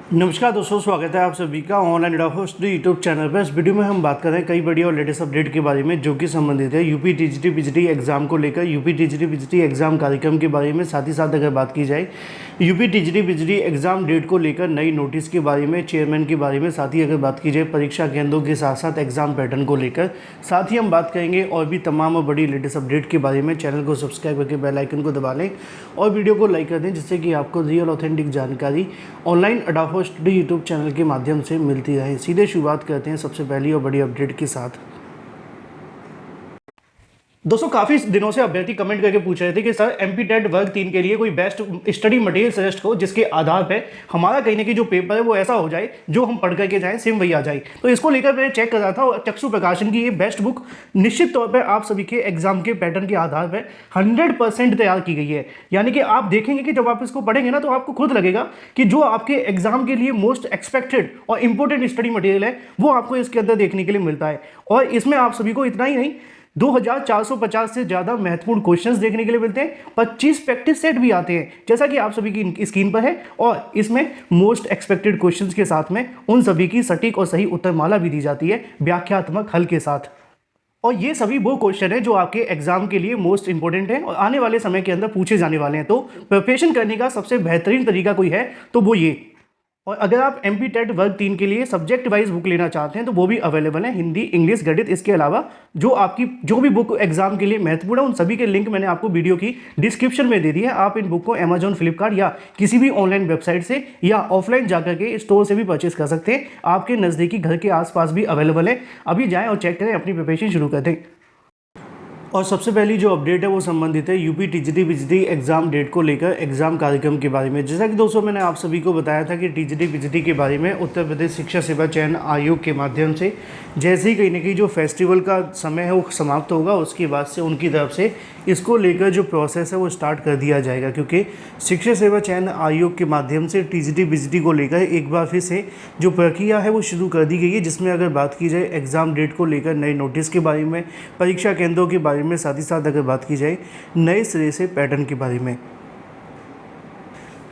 नमस्कार दोस्तों, स्वागत है आप सभी का ऑनलाइन होस्ट यूट्यूब चैनल पर। इस वीडियो में हम बात कर रहे हैं कई बड़ी और लेटेस्ट अपडेट के बारे में जो कि संबंधित है यूपी टीजीटी पीजीटी एग्जाम को लेकर, यूपी टीजीटी पीजीटी एग्जाम कार्यक्रम के बारे में। साथ ही साथ अगर बात की जाए UP TGT PGT exam date को लेकर नई नोटिस के बारे में, चेयरमैन के बारे में, साथ ही अगर बात की जाए परीक्षा केंद्रों के साथ साथ एग्जाम पैटर्न को लेकर, साथ ही हम बात करेंगे और भी तमाम बड़ी लेटेस्ट अपडेट के बारे में। चैनल को सब्सक्राइब करके बेल आइकन को दबा लें और वीडियो को लाइक कर दें, जिससे कि आपको रियल ऑथेंटिक जानकारी ऑनलाइन अडाफो स्टडी यूट्यूब चैनल के माध्यम से मिलती रहे। सीधे शुरुआत करते हैं सबसे पहली और बड़ी अपडेट के साथ। दोस्तों, काफ़ी दिनों से अभ्यर्थी कमेंट करके पूछ रहे थे कि सर एमपी टेट वर्ग 3 के लिए कोई बेस्ट स्टडी मटेरियल सजेस्ट हो जिसके आधार पे हमारा कहीं ना कहीं जो पेपर है वो ऐसा हो जाए जो हम पढ़ करके जाएं, सेम वही आ जाए। तो इसको लेकर मैंने चेक कर रहा था और चक्षु प्रकाशन की ये बेस्ट बुक निश्चित तौर पर आप सभी के एग्जाम के पैटर्न के आधार पर 100% तैयार की गई है। यानी कि आप देखेंगे कि जब आप इसको पढ़ेंगे ना तो आपको खुद लगेगा कि जो आपके एग्जाम के लिए मोस्ट एक्सपेक्टेड और इंपॉर्टेंट स्टडी मटेरियल है वो आपको इसके अंदर देखने के लिए मिलता है। और इसमें आप सभी को इतना ही नहीं, 2450 से ज़्यादा महत्वपूर्ण क्वेश्चंस देखने के लिए मिलते हैं। 25 प्रैक्टिस सेट भी आते हैं जैसा कि आप सभी की स्क्रीन पर है, और इसमें मोस्ट एक्सपेक्टेड क्वेश्चंस के साथ में उन सभी की सटीक और सही उत्तरमाला भी दी जाती है व्याख्यात्मक हल के साथ। और ये सभी वो क्वेश्चन है जो आपके एग्जाम के लिए मोस्ट इंपॉर्टेंट है और आने वाले समय के अंदर पूछे जाने वाले हैं। तो प्रिपरेशन करने का सबसे बेहतरीन तरीका कोई है तो वो ये। और अगर आप एमपी टेट वर्ग 3 के लिए सब्जेक्ट वाइज बुक लेना चाहते हैं तो वो भी अवेलेबल है, हिंदी, इंग्लिश, गणित। इसके अलावा जो भी बुक एग्जाम के लिए महत्वपूर्ण है उन सभी के लिंक मैंने आपको वीडियो की डिस्क्रिप्शन में दे दी है। आप इन बुक को अमेजॉन, फ्लिपकार्ट या किसी भी ऑनलाइन वेबसाइट से या ऑफलाइन जाकर के स्टोर से भी परचेस कर सकते हैं। आपके नज़दीकी घर के आसपास भी अवेलेबल है। अभी जाएँ और चेक करें, अपनी प्रिपरेशन शुरू कर दें। और सबसे पहली जो अपडेट है वो संबंधित है UP TGT PGT exam date को लेकर, एग्जाम कार्यक्रम के बारे में। जैसा कि दोस्तों मैंने आप सभी को बताया था कि टीजीटी पीजीटी के बारे में उत्तर प्रदेश शिक्षा सेवा चयन आयोग के माध्यम से जैसे ही कहीं ना कहीं जो फेस्टिवल का समय है वो समाप्त होगा, उसके बाद से उनकी तरफ से इसको लेकर जो प्रोसेस है वो स्टार्ट कर दिया जाएगा। क्योंकि शिक्षा सेवा चयन आयोग के माध्यम से टीजीटी पीजीटी को लेकर एक बार फिर से जो प्रक्रिया है वो शुरू कर दी गई है, जिसमें अगर बात की जाए एग्ज़ाम डेट को लेकर नए नोटिस के बारे में, परीक्षा केंद्रों के बारे में, साथ ही साथ अगर बात की जाए नए सिरे से पैटर्न के बारे में।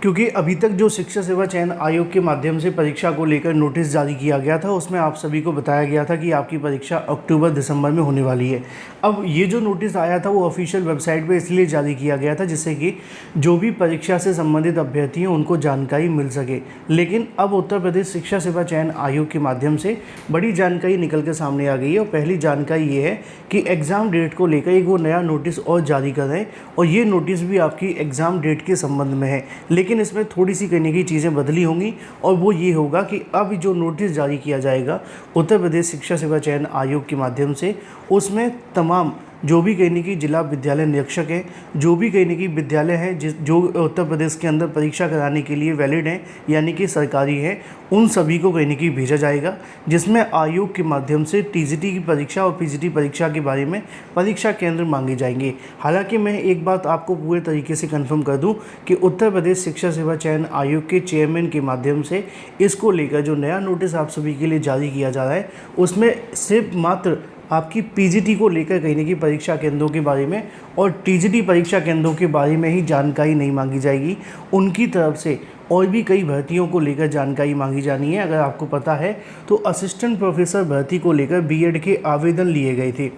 क्योंकि अभी तक जो शिक्षा सेवा चयन आयोग के माध्यम से परीक्षा को लेकर नोटिस जारी किया गया था उसमें आप सभी को बताया गया था कि आपकी परीक्षा अक्टूबर-दिसंबर में होने वाली है। अब ये जो नोटिस आया था वो ऑफिशियल वेबसाइट पे इसलिए जारी किया गया था जिससे कि जो भी परीक्षा से संबंधित अभ्यर्थी हैं उनको जानकारी मिल सके। लेकिन अब उत्तर प्रदेश शिक्षा सेवा चयन आयोग के माध्यम से बड़ी जानकारी निकल कर सामने आ गई है। और पहली जानकारी ये है कि एग्ज़ाम डेट को लेकर एक वो नया नोटिस और जारी कर रहे हैं, और ये नोटिस भी आपकी एग्ज़ाम डेट के संबंध में है। लेकिन इसमें थोड़ी सी कहने की चीज़ें बदली होंगी, और वो ये होगा कि अब जो नोटिस जारी किया जाएगा उत्तर प्रदेश शिक्षा सेवा चयन आयोग के माध्यम से, उसमें तमाम जो भी कहने की जिला विद्यालय निरीक्षक हैं, जो भी कहने की विद्यालय हैं जो उत्तर प्रदेश के अंदर परीक्षा कराने के लिए वैलिड हैं यानी कि सरकारी हैं, उन सभी को कहने की भेजा जाएगा, जिसमें आयोग के माध्यम से टीजीटी की परीक्षा और पीजीटी परीक्षा के बारे में परीक्षा केंद्र मांगे जाएंगे। हालांकि मैं एक बात आपको पूरे तरीके से कंफर्म कर दूं कि उत्तर प्रदेश शिक्षा सेवा चयन आयोग के चेयरमैन के माध्यम से इसको लेकर जो नया नोटिस आप सभी के लिए जारी किया जा रहा है उसमें सिर्फ मात्र आपकी पीजीटी को लेकर कहने की परीक्षा केंद्रों के बारे में और टीजीटी परीक्षा केंद्रों के बारे में ही जानकारी नहीं मांगी जाएगी। उनकी तरफ से और भी कई भर्तियों को लेकर जानकारी मांगी जानी है। अगर आपको पता है तो असिस्टेंट प्रोफेसर भर्ती को लेकर बीएड के आवेदन लिए गए थे।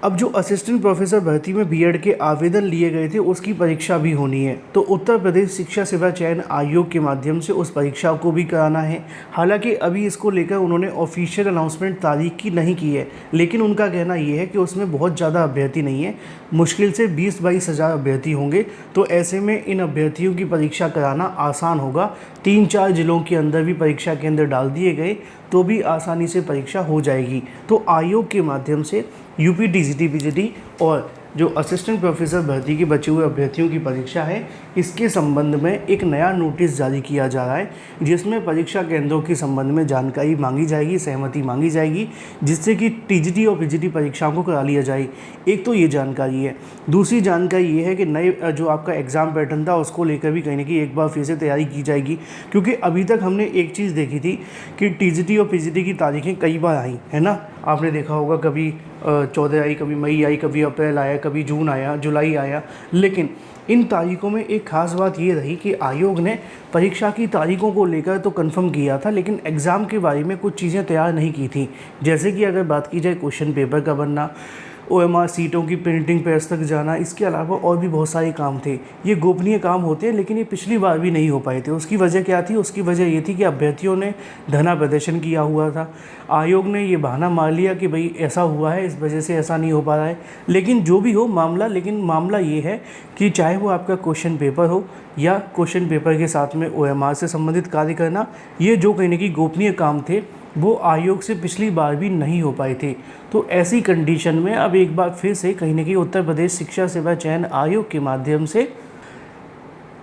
अब जो असिस्टेंट प्रोफेसर भर्ती में बीएड के आवेदन लिए गए थे उसकी परीक्षा भी होनी है, तो उत्तर प्रदेश शिक्षा सेवा चयन आयोग के माध्यम से उस परीक्षा को भी कराना है। हालांकि अभी इसको लेकर उन्होंने ऑफिशियल अनाउंसमेंट तारीख की नहीं की है, लेकिन उनका कहना ये है कि उसमें बहुत ज़्यादा अभ्यर्थी नहीं है, मुश्किल से 20-22 हज़ार अभ्यर्थी होंगे। तो ऐसे में इन अभ्यर्थियों की परीक्षा कराना आसान होगा। 3-4 जिलों के अंदर भी परीक्षा केंद्र डाल दिए गए तो भी आसानी से परीक्षा हो जाएगी। तो आयोग के माध्यम से यूपी टीजीटी पीजीटी और जो असिस्टेंट प्रोफेसर भर्ती के बचे हुए अभ्यर्थियों की परीक्षा है, इसके संबंध में एक नया नोटिस जारी किया जा रहा है, जिसमें परीक्षा केंद्रों के संबंध में जानकारी मांगी जाएगी, सहमति मांगी जाएगी, जिससे कि टीजीटी और पीजीटी परीक्षाओं को करा लिया जाए। एक तो ये जानकारी है। दूसरी जानकारी ये है कि नए जो आपका एग्ज़ाम पैटर्न था उसको लेकर भी कहीं ना कहीं एक बार फिर से तैयारी की जाएगी। क्योंकि अभी तक हमने एक चीज़ देखी थी कि टीजीटी और पीजीटी की तारीखें कई बार आई है ना, आपने देखा होगा, कभी 14 आई, कभी मई आई, कभी अप्रैल आया, कभी जून आया, जुलाई आया। लेकिन इन तारीखों में एक ख़ास बात ये रही कि आयोग ने परीक्षा की तारीखों को लेकर तो कंफर्म किया था, लेकिन एग्ज़ाम के बारे में कुछ चीज़ें तैयार नहीं की थी। जैसे कि अगर बात की जाए क्वेश्चन पेपर का बनना, ओएमआर सीटों की प्रिंटिंग प्रेस तक जाना, इसके अलावा और भी बहुत सारे काम थे। ये गोपनीय काम होते हैं, लेकिन ये पिछली बार भी नहीं हो पाए थे। उसकी वजह क्या थी? उसकी वजह ये थी कि अभ्यर्थियों ने धरना प्रदर्शन किया हुआ था। आयोग ने ये बहाना मार लिया कि भाई ऐसा हुआ है, इस वजह से ऐसा नहीं हो पा रहा है। लेकिन जो भी हो मामला, लेकिन मामला ये है कि चाहे वो आपका क्वेश्चन पेपर हो या क्वेश्चन पेपर के साथ में ओएमआर से संबंधित कार्य करना, ये जो कहीं न कहीं गोपनीय काम थे वो आयोग से पिछली बार भी नहीं हो पाए थे। तो ऐसी कंडीशन में अब एक बार फिर से कहीं न कहीं उत्तर प्रदेश शिक्षा सेवा चयन आयोग के माध्यम से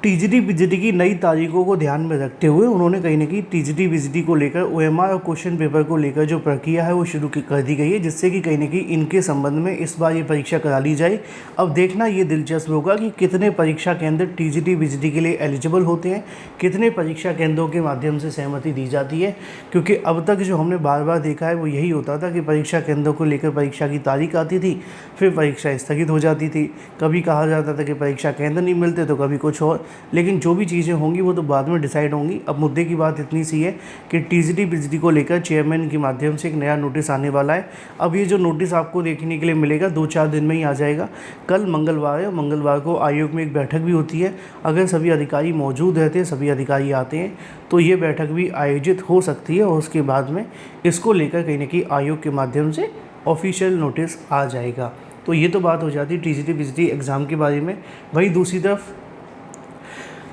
टीजीटी बीजीटी की नई तारीखों को ध्यान में रखते हुए उन्होंने कहीं न कहीं टीजीटी बीजीटी को लेकर ओएमआर और क्वेश्चन पेपर को लेकर जो प्रक्रिया है वो शुरू कर दी गई है, जिससे कि कहीं न कहीं इनके संबंध में इस बार ये परीक्षा करा ली जाए। अब देखना ये दिलचस्प होगा कि कितने परीक्षा केंद्र टीजीटी बीजीटी के लिए एलिजिबल होते हैं, कितने परीक्षा केंद्रों के माध्यम से सहमति दी जाती है। क्योंकि अब तक जो हमने बार बार देखा है वो यही होता था कि परीक्षा केंद्रों को लेकर परीक्षा की तारीख आती थी, फिर परीक्षा स्थगित हो जाती थी। कभी कहा जाता था कि परीक्षा केंद्र नहीं मिलते तो कभी कुछ और, लेकिन जो भी चीज़ें होंगी वो तो बाद में डिसाइड होंगी। अब मुद्दे की बात इतनी सी है कि टीजीटी बीजीटी को लेकर चेयरमैन के माध्यम से एक नया नोटिस आने वाला है। अब ये जो नोटिस आपको देखने के लिए मिलेगा 2-4 दिन में ही आ जाएगा। कल मंगलवार है, मंगलवार को आयोग में एक बैठक भी होती है। अगर सभी अधिकारी मौजूद रहते हैं, सभी अधिकारी आते हैं, तो ये बैठक भी आयोजित हो सकती है और उसके बाद में इसको लेकर कहीं न कहीं आयोग के माध्यम से ऑफिशियल नोटिस आ जाएगा। तो ये तो बात हो जाती है टीजीटी बीजीटी एग्ज़ाम के बारे में। वहीं दूसरी तरफ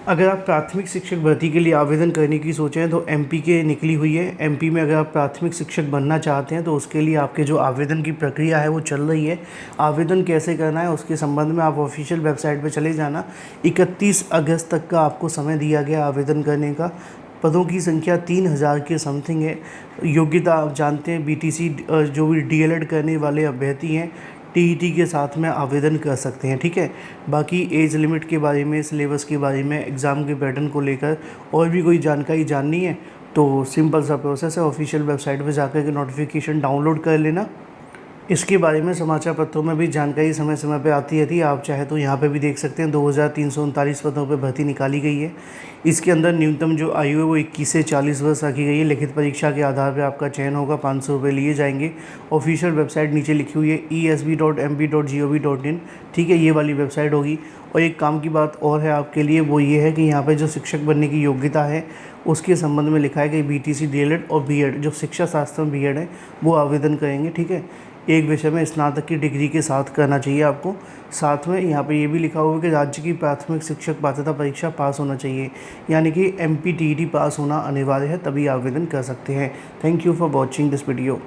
अगर आप प्राथमिक शिक्षक भर्ती के लिए आवेदन करने की सोचें तो एमपी के निकली हुई है। एमपी में अगर आप प्राथमिक शिक्षक बनना चाहते हैं तो उसके लिए आपके जो आवेदन की प्रक्रिया है वो चल रही है। आवेदन कैसे करना है उसके संबंध में आप ऑफिशियल वेबसाइट पर चले जाना। 31 अगस्त तक का आपको समय दिया गया आवेदन करने का। पदों की संख्या 3000 के समथिंग है। योग्यता आप जानते हैं, बीटीसी जो भी डीएलएड करने वाले अभ्यर्थी हैं टीईटी के साथ में आवेदन कर सकते हैं, ठीक है। बाकी एज लिमिट के बारे में, सिलेबस के बारे में, एग्ज़ाम के पैटर्न को लेकर और भी कोई जानकारी जाननी है तो सिंपल सा प्रोसेस है, ऑफिशियल वेबसाइट पर जाकर के नोटिफिकेशन डाउनलोड कर लेना। इसके बारे में समाचार पत्रों में भी जानकारी समय समय पर आती रहती है। आप चाहे तो यहाँ पे भी देख सकते हैं 2339 पदों पर भर्ती निकाली गई है। इसके अंदर न्यूनतम जो आयु है वो 21 से 40 वर्ष रखी गई है। लिखित परीक्षा के आधार पर आपका चयन होगा, 500 रुपये लिए जाएंगे। ऑफिशियल वेबसाइट नीचे लिखी हुई है esb.mp.gov.in, ठीक है, ये वाली वेबसाइट होगी। और एक काम की बात और है आपके लिए, वो ये है कि यहाँ पर जो शिक्षक बनने की योग्यता है उसके संबंध में लिखा है कि बीटीसी डीएलएड और बीएड, जो शिक्षा शास्त्र में बीएड है वो आवेदन करेंगे, ठीक है। एक विषय में स्नातक की डिग्री के साथ करना चाहिए आपको। साथ में यहाँ पे ये भी लिखा हुआ है कि राज्य की प्राथमिक शिक्षक पात्रता परीक्षा पास होना चाहिए, यानी कि एमपीटीईटी पास होना अनिवार्य है, तभी आवेदन कर सकते हैं। Thank you for watching this video.